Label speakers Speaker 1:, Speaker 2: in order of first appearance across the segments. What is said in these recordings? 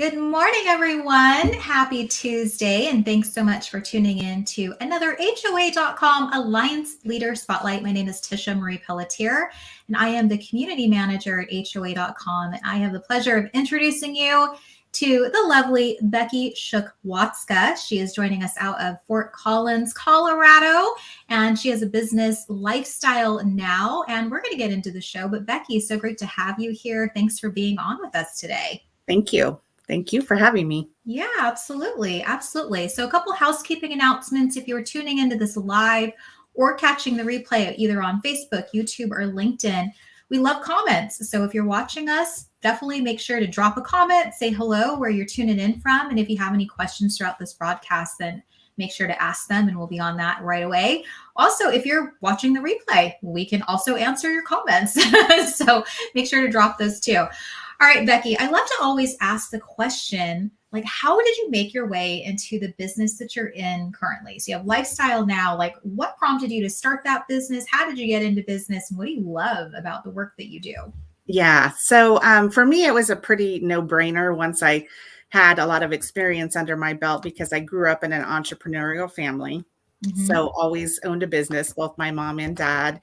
Speaker 1: Good morning, everyone. Happy Tuesday, and thanks so much for tuning in to another HOAcom Alliance Leader Spotlight. My name is Tisha Marie Pelletier, and I am the Community Manager at HOA.com. And I have the pleasure of introducing you to the lovely Becky Shook-Wotzka. She is joining us out of Fort Collins, Colorado, and she has a business, Lifestyle Now, and we're going to get into the show. But Becky, so great to have you here. Thanks for being on with us today.
Speaker 2: Thank you. Thank you for having me.
Speaker 1: Yeah, absolutely. Absolutely. So a couple housekeeping announcements. If you're tuning into this live or catching the replay either on Facebook, YouTube, or LinkedIn, we love comments. So if you're watching us, definitely make sure to drop a comment, say hello where you're tuning in from. And if you have any questions throughout this broadcast, then make sure to ask them and we'll be on that right away. Also, if you're watching the replay, we can also answer your comments. So make sure to drop those too. All right, Becky, I love to always ask the question, like, how did you make your way into the business that you're in currently? So you have Lifestyle Now. Like, what prompted you to start that business? How did you get into business? And what do you love about the work that you do?
Speaker 2: Yeah. So for me, it was a pretty no-brainer once I had a lot of experience under my belt because I grew up in an entrepreneurial family. Mm-hmm. So always owned a business, both my mom and dad.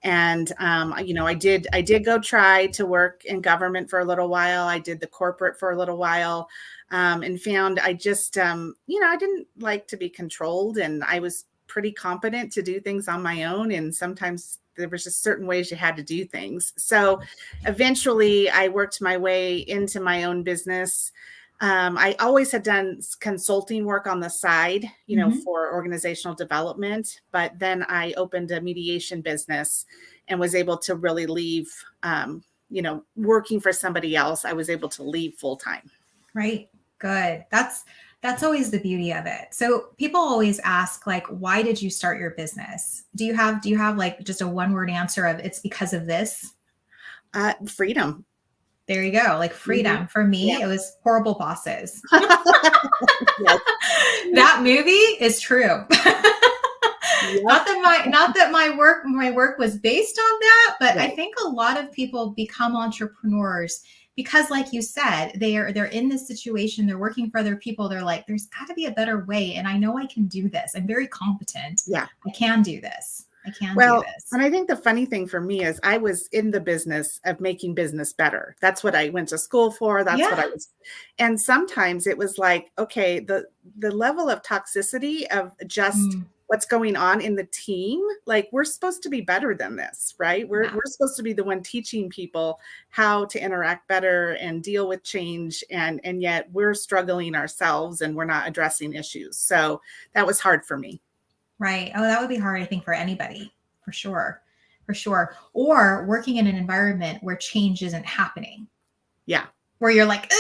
Speaker 2: And, I did go try to work in government for a little while. I did the corporate for a little while, and found I just, I didn't like to be controlled, and I was pretty competent to do things on my own. And sometimes there was just certain ways you had to do things. So eventually I worked my way into my own business. I always had done consulting work on the side, for organizational development, but then I opened a mediation business and was able to really leave, working for somebody else. I was able to leave full time.
Speaker 1: Right. Good. That's always the beauty of it. So people always ask, like, why did you start your business? Do you have like just a one-word answer of it's because of this?
Speaker 2: Freedom.
Speaker 1: There you go. Like freedom. Mm-hmm. For me, It was Horrible Bosses. That movie is true. Yep. Not that my work was based on that, but right. I think a lot of people become entrepreneurs because, like you said, they're in this situation, they're working for other people. They're like, there's got to be a better way. And I know I can do this. I'm very competent.
Speaker 2: Yeah.
Speaker 1: I can do this. I can
Speaker 2: do
Speaker 1: this.
Speaker 2: And I think the funny thing for me is I was in the business of making business better. That's what I went to school for. That's what I was. And sometimes it was like, okay, the level of toxicity of just what's going on in the team, like we're supposed to be better than this, right? We're supposed to be the one teaching people how to interact better and deal with change. And yet we're struggling ourselves and we're not addressing issues. So that was hard for me.
Speaker 1: Right. Oh, that would be hard, I think, for anybody, for sure. For sure. Or working in an environment where change isn't happening.
Speaker 2: Yeah.
Speaker 1: Where you're like,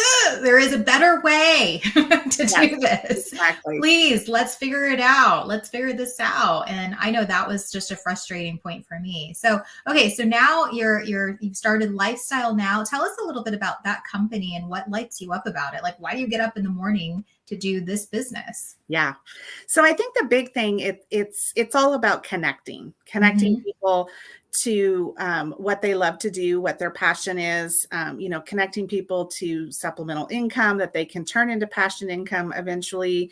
Speaker 1: there is a better way to do this.
Speaker 2: Exactly.
Speaker 1: Please, let's figure it out. Let's figure this out. And I know that was just a frustrating point for me. So, okay. So now you've started Lifestyle Now. Tell us a little bit about that company and what lights you up about it. Like, why do you get up in the morning to do this business?
Speaker 2: Yeah. So I think the big thing, it's all about connecting people to what they love to do, what their passion is, connecting people to supplemental income that they can turn into passion income eventually,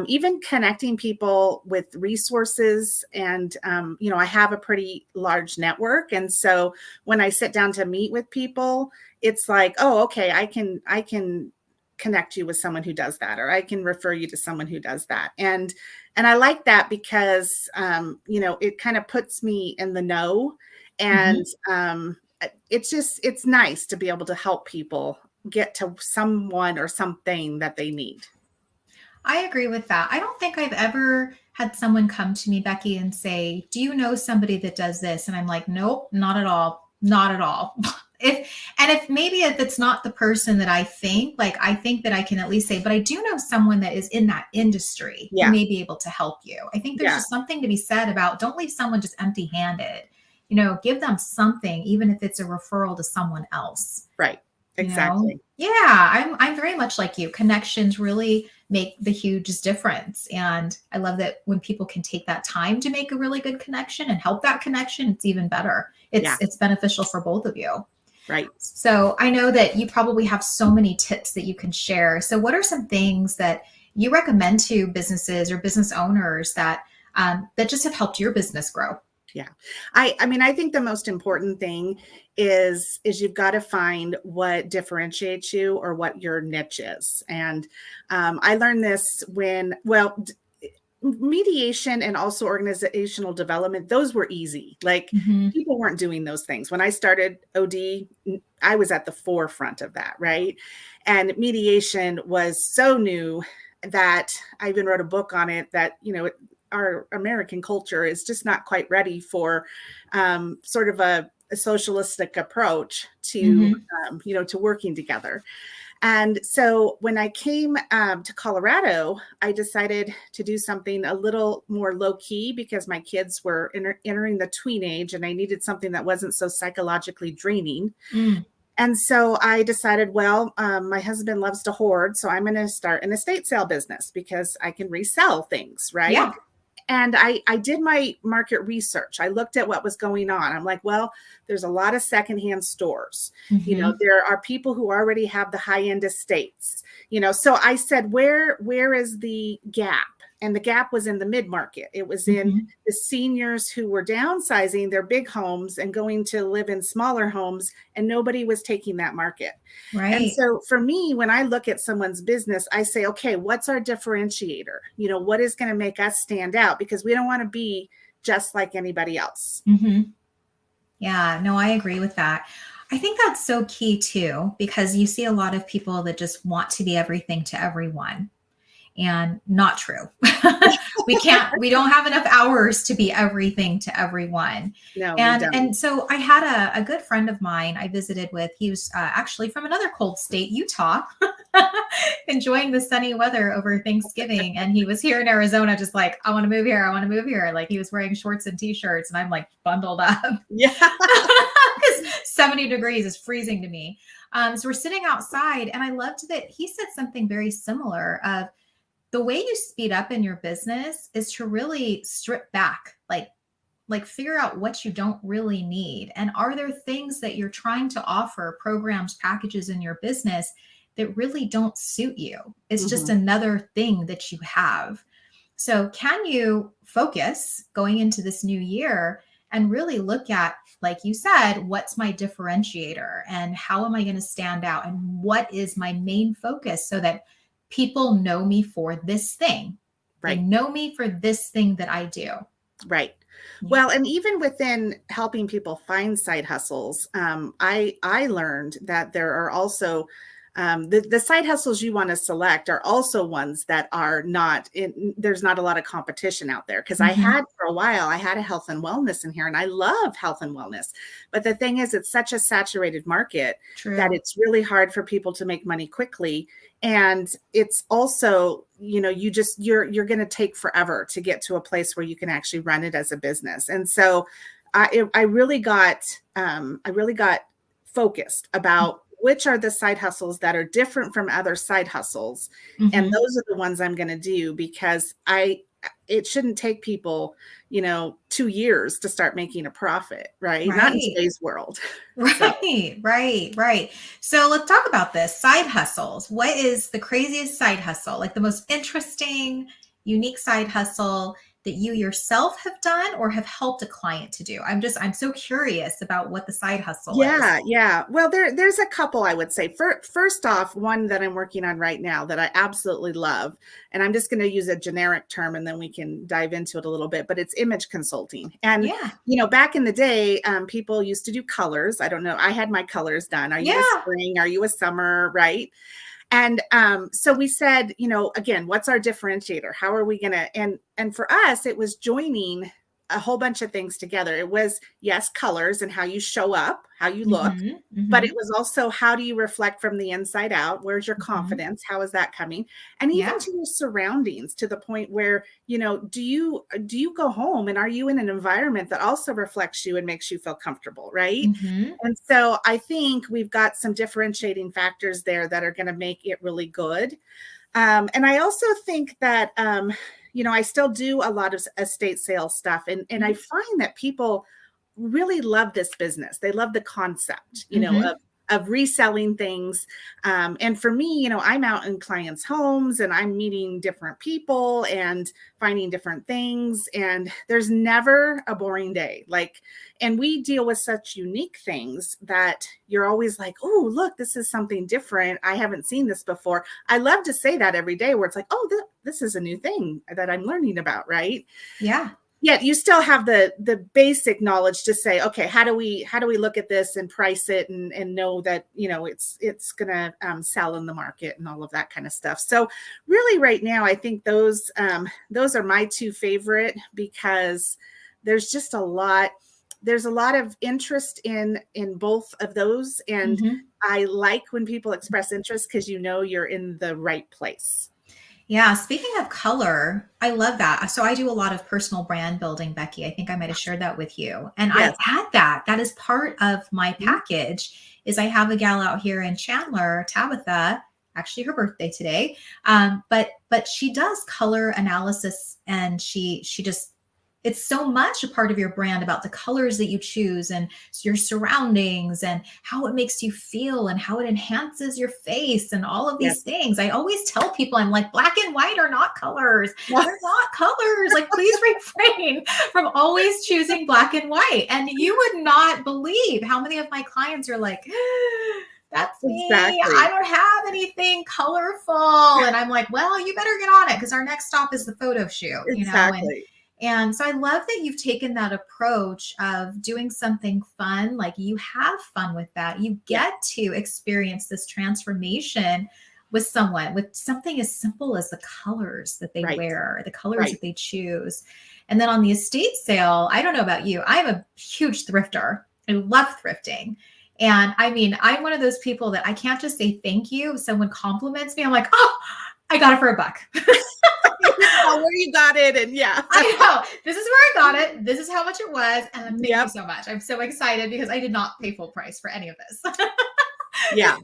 Speaker 2: even connecting people with resources. And, I have a pretty large network. And so when I sit down to meet with people, it's like, oh, okay, I can connect you with someone who does that, or I can refer you to someone who does that. And I like that because, it kind of puts me in the know, and it's nice to be able to help people get to someone or something that they need.
Speaker 1: I agree with that. I don't think I've ever had someone come to me, Becky, and say, do you know somebody that does this? And I'm like, nope, not at all. Not at all. If it's not the person that I think that I can at least say, but I do know someone that is in that industry who may be able to help you. I think there's just something to be said about don't leave someone just empty-handed. Give them something, even if it's a referral to someone else.
Speaker 2: Right. Exactly.
Speaker 1: Yeah. I'm very much like you. Connections really make the hugest difference. And I love that when people can take that time to make a really good connection and help that connection, it's even better. It's beneficial for both of you.
Speaker 2: Right.
Speaker 1: So I know that you probably have so many tips that you can share. So what are some things that you recommend to businesses or business owners that that just have helped your business grow?
Speaker 2: Yeah. I mean, I think the most important thing is you've got to find what differentiates you or what your niche is. And I learned this mediation and also organizational development, those were easy. Like
Speaker 1: Mm-hmm.
Speaker 2: people weren't doing those things. When I started OD, I was at the forefront of that, right? And mediation was so new that I even wrote a book on it that, our American culture is just not quite ready for sort of a socialistic approach to,
Speaker 1: Mm-hmm.
Speaker 2: to working together. And so when I came to Colorado, I decided to do something a little more low key because my kids were entering the tween age and I needed something that wasn't so psychologically draining.
Speaker 1: Mm.
Speaker 2: And so I decided, well, my husband loves to hoard, so I'm going to start an estate sale business because I can resell things, right?
Speaker 1: Yeah.
Speaker 2: And I did my market research. I looked at what was going on. I'm like, well, there's a lot of secondhand stores.
Speaker 1: Mm-hmm.
Speaker 2: There are people who already have the high-end estates. So I said, where is the gap? And the gap was in the mid-market. It was in
Speaker 1: Mm-hmm.
Speaker 2: the seniors who were downsizing their big homes and going to live in smaller homes, and nobody was taking that market. And
Speaker 1: Right.
Speaker 2: so for me, when I look at someone's business, I say, okay, what's our differentiator? What is going to make us stand out? Because we don't want to be just like anybody else.
Speaker 1: Mm-hmm. Yeah, no, I agree with that. I think that's so key too, because you see a lot of people that just want to be everything to everyone, and not true. We don't have enough hours to be everything to everyone.
Speaker 2: No, we
Speaker 1: And
Speaker 2: don't.
Speaker 1: so I had a good friend of mine I visited with. He was actually from another cold state, Utah, enjoying the sunny weather over Thanksgiving. And he was here in Arizona, just like, I want to move here. I want to move here. Like he was wearing shorts and t-shirts, and I'm like bundled up.
Speaker 2: Yeah.
Speaker 1: Because 70 degrees is freezing to me. So we're sitting outside, and I loved that he said something very similar of the way you speed up in your business is to really strip back, like figure out what you don't really need. And are there things that you're trying to offer, programs, packages in your business that really don't suit you? It's just
Speaker 2: Mm-hmm.
Speaker 1: another thing that you have. So, can you focus going into this new year and really look at, like you said, what's my differentiator and how am I going to stand out and what is my main focus so that people know me for this thing? They
Speaker 2: Right.
Speaker 1: know me for this thing that I do.
Speaker 2: Right.
Speaker 1: Yeah.
Speaker 2: Well, and even within helping people find side hustles, I learned that there are also the side hustles you want to select are also ones that are not in, there's not a lot of competition out there. Because I
Speaker 1: Mm-hmm.
Speaker 2: had for a while, I had a health and wellness in here, and I love health and wellness. But the thing is, it's such a saturated market that
Speaker 1: True.
Speaker 2: it's really hard for people to make money quickly. And it's also, you're going to take forever to get to a place where you can actually run it as a business. And so I really got focused about which are the side hustles that are different from other side hustles. And
Speaker 1: Mm-hmm.
Speaker 2: those are the ones I'm going to do because it shouldn't take people, 2 years to start making a profit, right? Not in
Speaker 1: Right.
Speaker 2: today's world. So,
Speaker 1: Right. So let's talk about this side hustles. What is the craziest side hustle? Like the most interesting, unique side hustle that you yourself have done or have helped a client to do? I'm so curious about what the side hustle is.
Speaker 2: yeah. Well, there's a couple I would say. First off, one that I'm working on right now that I absolutely love, and I'm just going to use a generic term and then we can dive into it a little bit, but it's image consulting. And,
Speaker 1: Yeah.
Speaker 2: back in the day, people used to do colors. I don't know. I had my colors done. Are you a
Speaker 1: Yeah.
Speaker 2: spring? Are you a summer? Right. And so we said, again, what's our differentiator? How are we going to, and for us, it was joining a whole bunch of things together. It was, yes, colors and how you show up, how you look,
Speaker 1: Mm-hmm.
Speaker 2: but
Speaker 1: Mm-hmm.
Speaker 2: it was also how do you reflect from the inside out? Where's your
Speaker 1: Mm-hmm.
Speaker 2: confidence? How is that coming? And even
Speaker 1: Yeah.
Speaker 2: to your surroundings, to the point where, do you go home and are you in an environment that also reflects you and makes you feel comfortable, right?
Speaker 1: Mm-hmm.
Speaker 2: And so I think we've got some differentiating factors there that are going to make it really good. And I also think that, I still do a lot of estate sales stuff. And I find that people really love this business. They love the concept,
Speaker 1: Mhm.
Speaker 2: of reselling things. And for me, I'm out in clients' homes and I'm meeting different people and finding different things. And there's never a boring day. And we deal with such unique things that you're always like, oh, look, this is something different. I haven't seen this before. I love to say that every day where it's like, oh, this is a new thing that I'm learning about. Right.
Speaker 1: Yeah.
Speaker 2: Yet you still have the basic knowledge to say, okay, how do we look at this and price it and know that, it's going to sell in the market and all of that kind of stuff. So really right now, I think those are my two favorite, because there's just there's a lot of interest in both of those. And
Speaker 1: Mhm.
Speaker 2: I like when people express interest, because you're in the right place.
Speaker 1: Yeah, speaking of color, I love that. So I do a lot of personal brand building, Becky. I think I might have shared that with you. And I
Speaker 2: Yes.
Speaker 1: add that. That is part of my
Speaker 2: Mhm.
Speaker 1: package. Is I have a gal out here in Chandler, Tabitha, actually her birthday today. But she does color analysis, and she just, it's so much a part of your brand about the colors that you choose and your surroundings and how it makes you feel and how it enhances your face and all of
Speaker 2: Yes.
Speaker 1: these things. I always tell people, I'm like, black and white are not colors. They're not colors. Like, please refrain from always choosing black and white. And you would not believe how many of my clients are like, that's me.
Speaker 2: Exactly.
Speaker 1: I don't have anything colorful. And I'm like, well, you better get on it, because our next stop is the photo shoot,
Speaker 2: Exactly.
Speaker 1: And so I love that you've taken that approach of doing something fun. Like, you have fun with that. You
Speaker 2: Yeah.
Speaker 1: get to experience this transformation with someone, with something as simple as the colors that they
Speaker 2: Right.
Speaker 1: wear, the colors
Speaker 2: Right.
Speaker 1: that they choose. And then on the estate sale, I don't know about you, I'm a huge thrifter. I love thrifting. And I mean, I'm one of those people that I can't just say thank you. If someone compliments me, I'm like, oh, I got it for $1.
Speaker 2: Where you got it, and yeah.
Speaker 1: I know. This is where I got it. This is how much it was. And thank
Speaker 2: Yep.
Speaker 1: you so much. I'm so excited because I did not pay full price for any of this.
Speaker 2: Yeah.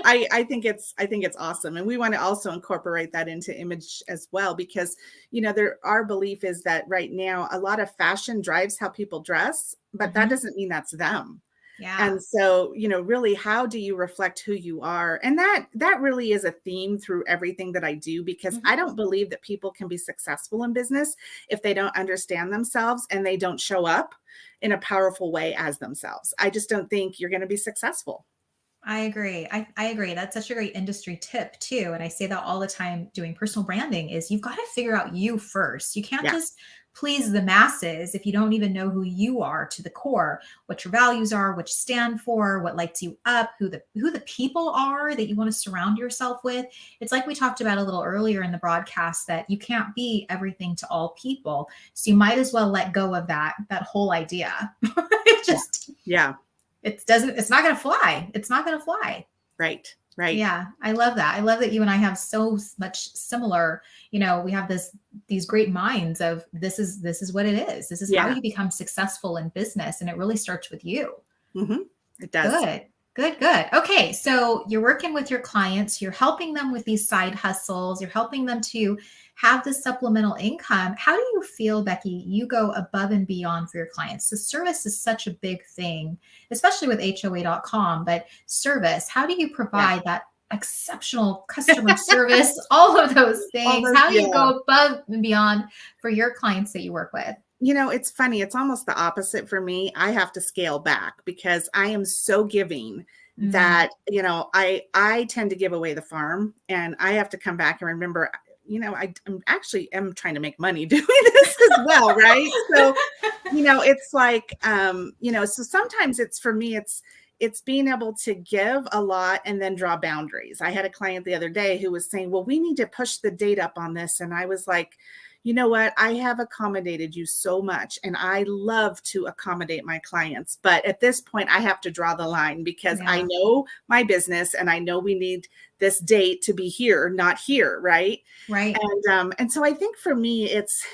Speaker 2: I think it's awesome. And we want to also incorporate that into image as well, because, our belief is that right now, a lot of fashion drives how people dress, but that doesn't mean that's them.
Speaker 1: Yeah.
Speaker 2: And so, really, how do you reflect who you are? And that really is a theme through everything that I do, because I don't believe that people can be successful in business if they don't understand themselves and they don't show up in a powerful way as themselves. I just don't think you're going to be successful.
Speaker 1: I agree. I agree. That's such a great industry tip too. And I say that all the time doing personal branding is you've got to figure out you first. You can't
Speaker 2: Yeah.
Speaker 1: just please the masses if you don't even know who you are to the core, what your values are, what you stand for, what lights you up, who the people are that you want to surround yourself with. It's like we talked about a little earlier in the broadcast, that you can't be everything to all people. So you might as well let go of that whole idea. It just
Speaker 2: Yeah.
Speaker 1: it's not going to fly. It's not going to fly.
Speaker 2: Right.
Speaker 1: Yeah. I love that. I love that you and I have so much similar, we have these great minds of this is what it is. This is how you become successful in business. And it really starts with you.
Speaker 2: Mm-hmm. It does.
Speaker 1: Good. Okay. So you're working with your clients, you're helping them with these side hustles, you're helping them to have this supplemental income. How do you feel, Becky, you go above and beyond for your clients? The service is such a big thing, especially with HOAcom, but service, how do you provide that exceptional customer service, all of those things? How do you go above and beyond for your clients that you work with?
Speaker 2: It's funny. It's almost the opposite for me. I have to scale back because I am so giving that, I tend to give away the farm, and I have to come back and remember, I'm actually trying to make money doing this as well. Right. So, it's like, so sometimes for me, it's being able to give a lot and then draw boundaries. I had a client the other day who was saying, well, we need to push the date up on this. And I was like, you know what? I have accommodated you so much, and I love to accommodate my clients. But at this point, I have to draw the line, because I know my business and I know we need this date to be here, not here. Right.
Speaker 1: Right.
Speaker 2: And so I think for me, it's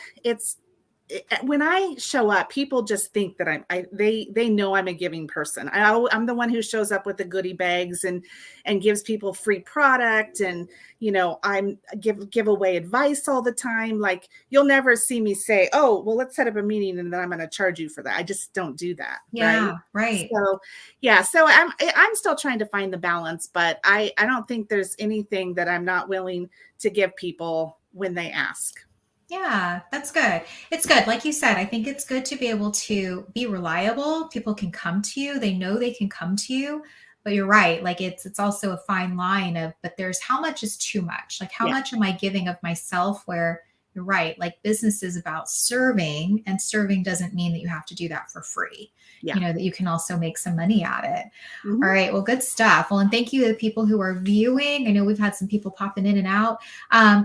Speaker 2: when I show up, people just think that they know I'm a giving person. I'm the one who shows up with the goodie bags and gives people free product, and I'm give away advice all the time. Like, you'll never see me say, oh, well, let's set up a meeting and then I'm going to charge you for that. I just don't do that.
Speaker 1: Yeah, right.
Speaker 2: So yeah, so I'm still trying to find the balance, but I don't think there's anything that I'm not willing to give people when they ask.
Speaker 1: Yeah, that's good. It's good. Like you said, I think it's good to be able to be reliable. People can come to you. They know they can come to you. But you're right. Like it's also a fine line of, but there's how much is too much? Like how
Speaker 2: Yeah.
Speaker 1: much am I giving of myself, where you're right. Like business is about serving, and serving doesn't mean that you have to do that for free.
Speaker 2: Yeah.
Speaker 1: That you can also make some money at it.
Speaker 2: Mm-hmm.
Speaker 1: All right. Well, good stuff. Well, and thank you to the people who are viewing. I know we've had some people popping in and out.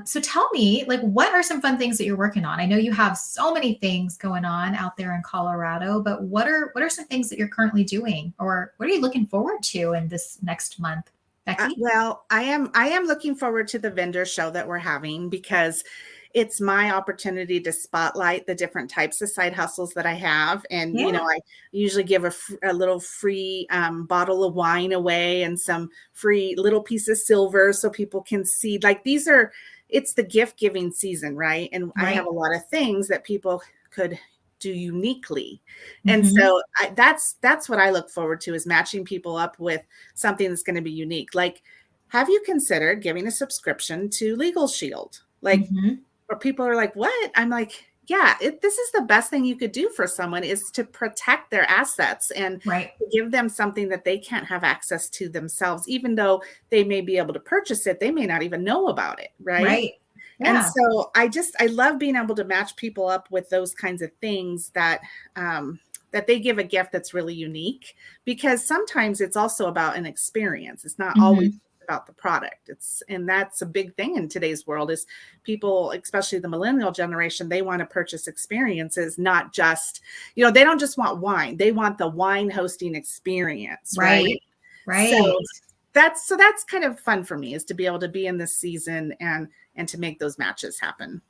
Speaker 1: So tell me, like, what are some fun things that you're working on? I know you have so many things going on out there in Colorado, but what are some things that you're currently doing, or what are you looking forward to in this next month, Becky?
Speaker 2: Well, I am looking forward to the vendor show that we're having, because it's my opportunity to spotlight the different types of side hustles that I have. And, I usually give a little free bottle of wine away and some free little piece of silver so people can see, like, it's the gift giving season, right? And I have a lot of things that people could do uniquely. And so that's what I look forward to, is matching people up with something that's going to be unique. Like, have you considered giving a subscription to Legal Shield? Like, or people are like, what? I'm like, yeah, this is the best thing you could do for someone, is to protect their assets and to give them something that they can't have access to themselves. Even though they may be able to purchase it, they may not even know about it. Right. Yeah. And so I love being able to match people up with those kinds of things that they give a gift that's really unique, because sometimes it's also about an experience. It's not always about the product. And that's a big thing in today's world, is people, especially the millennial generation, they want to purchase experiences, not just, they don't just want wine. They want the wine hosting experience. Right. So that's kind of fun for me, is to be able to be in this season and to make those matches happen.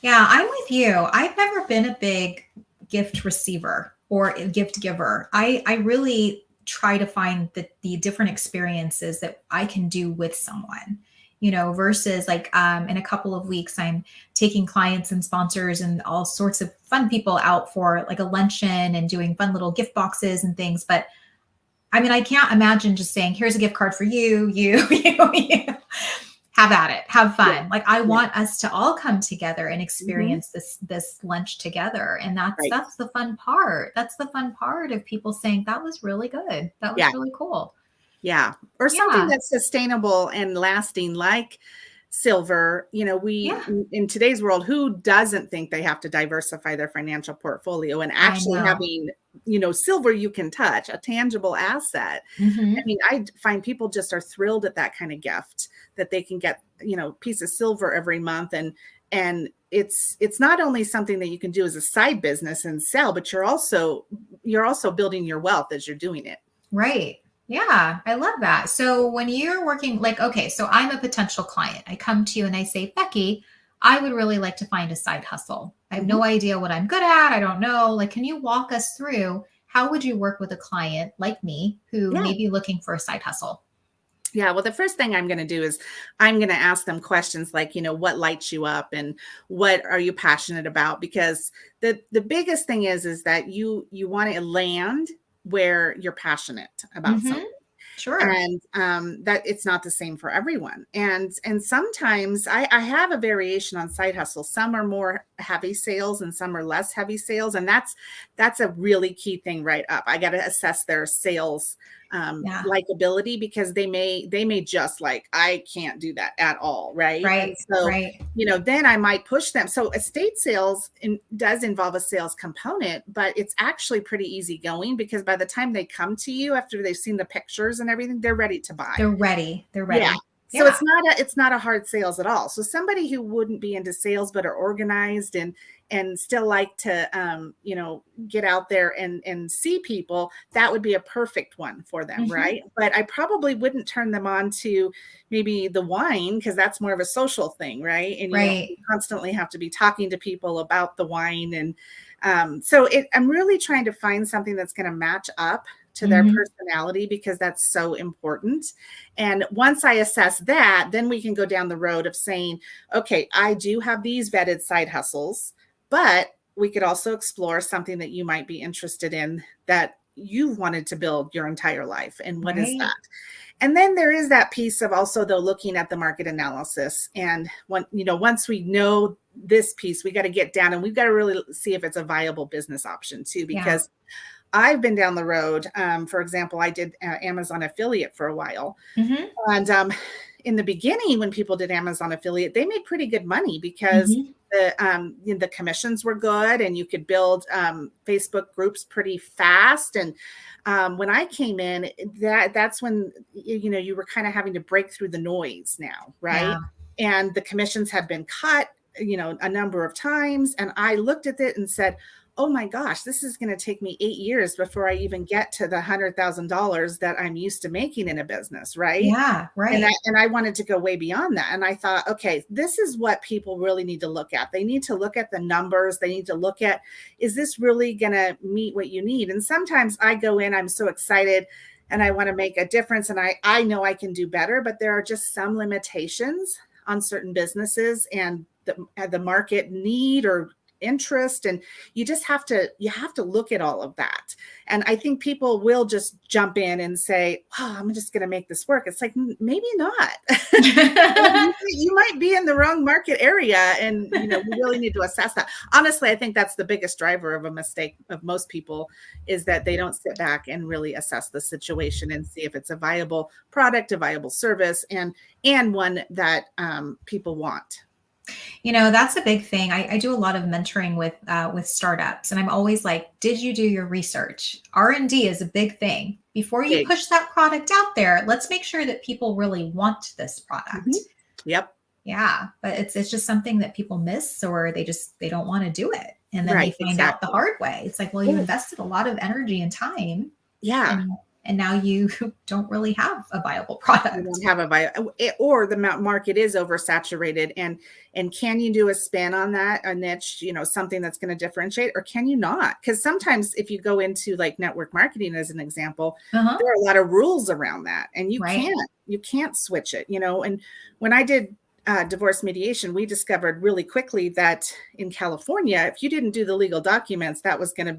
Speaker 1: Yeah, I'm with you. I've never been a big gift receiver or a gift giver. I really try to find the different experiences that I can do with someone, versus like in a couple of weeks, I'm taking clients and sponsors and all sorts of fun people out for like a luncheon and doing fun little gift boxes and things. But I mean, I can't imagine just saying, here's a gift card for you. Have at it. Have fun. Yeah. Like, I want us to all come together and experience this lunch together. And that's the fun part. That's the fun part of people saying, that was really good. That was really cool.
Speaker 2: Yeah. Or something that's sustainable and lasting, like silver. In today's world, who doesn't think they have to diversify their financial portfolio, and actually having, silver you can touch, a tangible asset. I mean, I find people just are thrilled at that kind of gift, that they can get, piece of silver every month. And it's not only something that you can do as a side business and sell, but you're also building your wealth as you're doing it.
Speaker 1: Right. Yeah, I love that. So when you're working, like, okay, so I'm a potential client. I come to you and I say, Becky, I would really like to find a side hustle. I have no idea what I'm good at. I don't know. Like, can you walk us through, how would you work with a client like me who may be looking for a side hustle?
Speaker 2: Yeah. Well, the first thing I'm going to do is I'm going to ask them questions like, what lights you up and what are you passionate about? Because the biggest thing is that you want to land where you're passionate about something.
Speaker 1: Sure.
Speaker 2: And that it's not the same for everyone. And sometimes I have a variation on side hustles. Some are more heavy sales and some are less heavy sales. And that's a really key thing right up. I got to assess their sales likability, because they may just like, I can't do that at all. Right. And so, then I might push them. So estate sales does involve a sales component, but it's actually pretty easy going, because by the time they come to you after they've seen the pictures and everything, they're ready to buy.
Speaker 1: They're ready.
Speaker 2: Yeah. So it's not a hard sales at all. So somebody who wouldn't be into sales, but are organized and and still like to, get out there and see people, that would be a perfect one for them.
Speaker 1: Mm-hmm.
Speaker 2: Right. But I probably wouldn't turn them on to maybe the wine, because that's more of a social thing. Right. And you
Speaker 1: Right.
Speaker 2: constantly have to be talking to people about the wine. And I'm really trying to find something that's going to match up to their
Speaker 1: Mm-hmm.
Speaker 2: personality, because that's so important. And once I assess that, then we can go down the road of saying, okay, I do have these vetted side hustles, but we could also explore something that you might be interested in that you've wanted to build your entire life. And what is
Speaker 1: Right.
Speaker 2: that? And then there is that piece of also, though, looking at the market analysis. And once we know this piece, we got to get down and we've got to really see if it's a viable business option too,
Speaker 1: Yeah.
Speaker 2: because I've been down the road. For example, I did Amazon affiliate for a while.
Speaker 1: Mm-hmm.
Speaker 2: And in the beginning, when people did Amazon affiliate, they made pretty good money because
Speaker 1: Mm-hmm.
Speaker 2: the commissions were good, and you could build Facebook groups pretty fast. And when I came in, that's when you were kind of having to break through the noise now, right?
Speaker 1: Yeah.
Speaker 2: And the commissions had been cut, a number of times, and I looked at it and said, oh my gosh, this is going to take me 8 years before I even get to the $100,000 that I'm used to making in a business, right?
Speaker 1: Yeah. Right.
Speaker 2: And I wanted to go way beyond that. And I thought, okay, this is what people really need to look at. They need to look at the numbers. They need to look at, is this really going to meet what you need? And sometimes I go in, I'm so excited and I want to make a difference. And I know I can do better, but there are just some limitations on certain businesses and the market need or interest, and you have to look at all of that. And I think people will just jump in and say, oh, I'm just going to make this work. It's like, maybe not. You might be in the wrong market area, and we really need to assess that. Honestly, I think that's the biggest driver of a mistake of most people, is that they don't sit back and really assess the situation and see if it's a viable product, a viable service, and one that people want.
Speaker 1: That's a big thing. I do a lot of mentoring with startups, and I'm always like, did you do your research? R&D is a big thing. Before you push that product out there, let's make sure that people really want this product.
Speaker 2: Mm-hmm. Yep.
Speaker 1: Yeah, but it's just something that people miss, or they don't want to do it. And then they find out the hard way. It's like, well, you invested a lot of energy and time.
Speaker 2: Yeah.
Speaker 1: And now you don't really have a viable product.
Speaker 2: You don't have or the market is oversaturated. And can you do a spin on that, a niche, something that's going to differentiate, or can you not? Because sometimes if you go into like network marketing, as an example, there are a lot of rules around that, and you can't switch it, And when I did divorce mediation, we discovered really quickly that in California, if you didn't do the legal documents, it was going to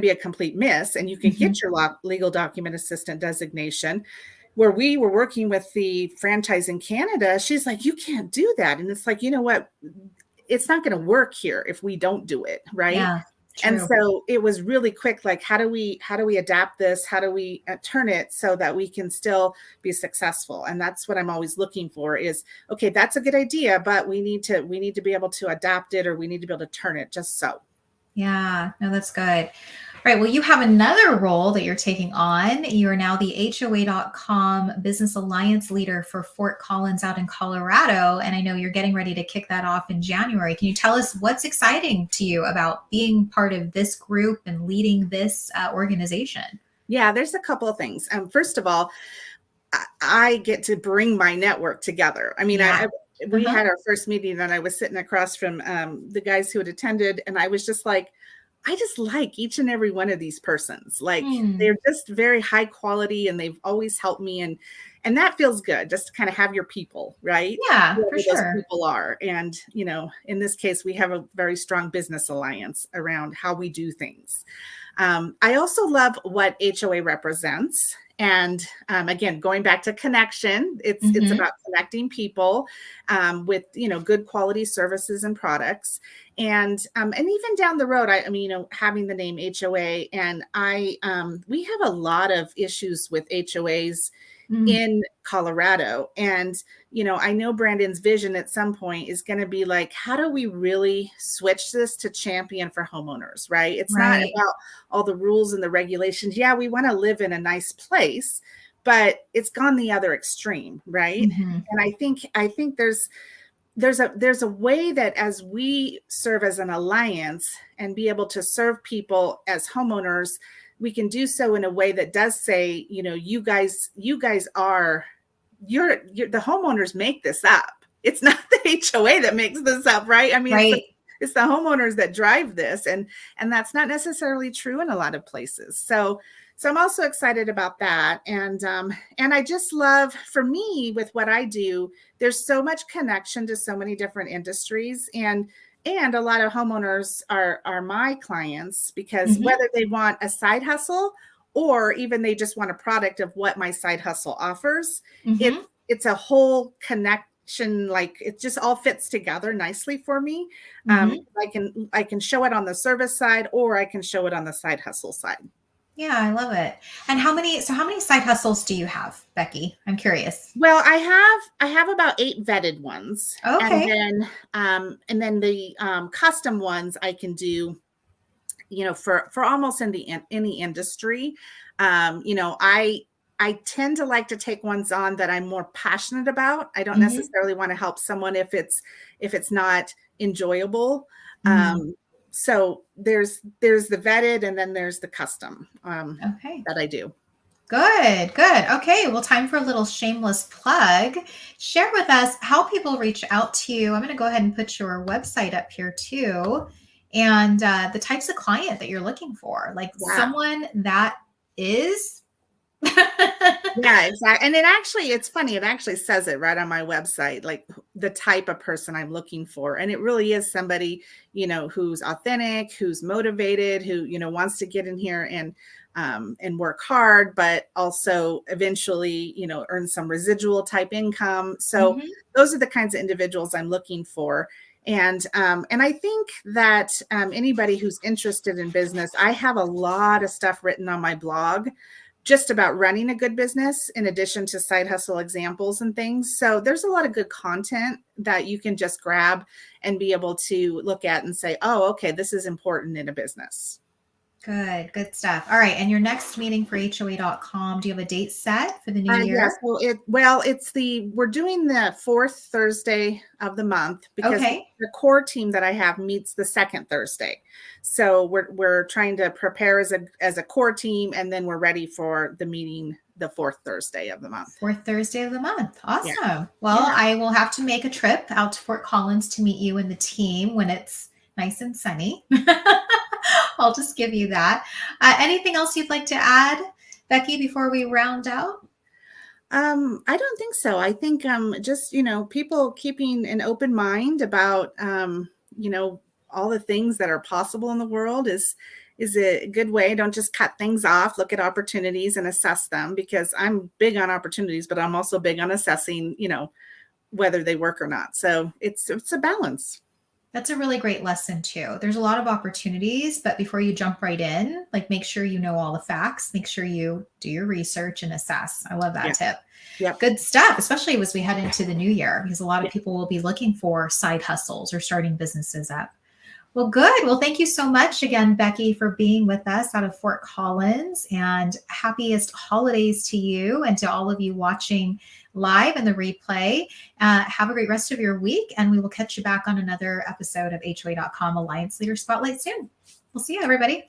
Speaker 2: be a complete miss. And you could get your legal document assistant designation. Where we were working with the franchise in Canada, she's like, you can't do that. And it's like, you know what? It's not going to work here if we don't do it. Right.
Speaker 1: Yeah,
Speaker 2: and so it was really quick. Like, how do we adapt this? How do we turn it so that we can still be successful? And that's what I'm always looking for is, okay, that's a good idea, but we need to be able to adapt it, or we need to be able to turn it just so.
Speaker 1: Yeah, no, that's good. All right. Well, you have another role that you're taking on. You are now the HOAcom Business Alliance leader for Fort Collins out in Colorado. And I know you're getting ready to kick that off in January. Can you tell us what's exciting to you about being part of this group and leading this organization?
Speaker 2: Yeah, there's a couple of things. First of all, I get to bring my network together. I mean, we had our first meeting, and I was sitting across from the guys who had attended, and I was just like, I just like each and every one of these persons. Like, they're just very high quality, and they've always helped me. And that feels good, just to kind of have your people, right?
Speaker 1: Yeah, for sure.
Speaker 2: Those people are. And, in this case, we have a very strong business alliance around how we do things. I also love what HOA represents. And again, going back to connection, it's about connecting people with good quality services and products, and even down the road, I mean, having the name HOA, and we have a lot of issues with HOAs in Colorado, and I know Brandon's vision at some point is going to be like, how do we really switch this to champion for homeowners, right? It's not about all the rules and the regulations. Yeah, we want to live in a nice place, but it's gone the other extreme, right? And I think there's a way that as we serve as an alliance and be able to serve people as homeowners, we can do so in a way that does say, you guys are, the homeowners make this up. It's not the HOA that makes this up, right? I mean,
Speaker 1: Right.
Speaker 2: it's the homeowners that drive this, and that's not necessarily true in a lot of places. So I'm also excited about that. And I just love, for me, with what I do, there's so much connection to so many different industries, and a lot of homeowners are my clients, because whether they want a side hustle or even they just want a product of what my side hustle offers, it's a whole connection. Like, it just all fits together nicely for me. I can show it on the service side, or I can show it on the side hustle side.
Speaker 1: Yeah, I love it. And how many side hustles do you have, Becky? I'm curious.
Speaker 2: Well, I have about 8 vetted ones.
Speaker 1: Okay.
Speaker 2: And then the custom ones I can do, for almost in any industry. I tend to like to take ones on that I'm more passionate about. I don't necessarily want to help someone if it's not enjoyable. So there's the vetted, and then there's the custom that I do.
Speaker 1: Good. Okay, well, time for a little shameless plug. Share with us how people reach out to you. I'm going to go ahead and put your website up here too, and the types of client that you're looking for, like someone that is.
Speaker 2: Yeah, exactly. And it's funny. It actually says it right on my website, like the type of person I'm looking for. And it really is somebody, who's authentic, who's motivated, who, wants to get in here and work hard, but also eventually, earn some residual type income. So those are the kinds of individuals I'm looking for. And I think that anybody who's interested in business, I have a lot of stuff written on my blog just about running a good business, in addition to side hustle examples and things. So there's a lot of good content that you can just grab and be able to look at and say, oh, okay, this is important in a business.
Speaker 1: Good stuff. All right. And your next meeting for HOA.com, do you have a date set for the new year?
Speaker 2: Yes. We're doing the 4th Thursday of the month, because the core team that I have meets the 2nd Thursday. So we're trying to prepare as a core team, and then we're ready for the meeting the 4th Thursday of the month.
Speaker 1: 4th Thursday of the month. Awesome. Yeah. Well, I will have to make a trip out to Fort Collins to meet you and the team when it's nice and sunny. I'll just give you that. Anything else you'd like to add, Becky, before we round out?
Speaker 2: I don't think so. I think just, people keeping an open mind about, all the things that are possible in the world is a good way. Don't just cut things off. Look at opportunities and assess them, because I'm big on opportunities, but I'm also big on assessing, whether they work or not. So it's a balance.
Speaker 1: That's a really great lesson too. There's a lot of opportunities, but before you jump right in, like, make sure you know all the facts, make sure you do your research and assess. I love that tip.
Speaker 2: Yep.
Speaker 1: Good stuff, especially as we head into the new year, because a lot of people will be looking for side hustles or starting businesses up. Well, good. Well, thank you so much again, Becky, for being with us out of Fort Collins, and happiest holidays to you and to all of you watching live in the replay. Have a great rest of your week, and we will catch you back on another episode of HOA.com Alliance Leader Spotlight soon. We'll see you, everybody.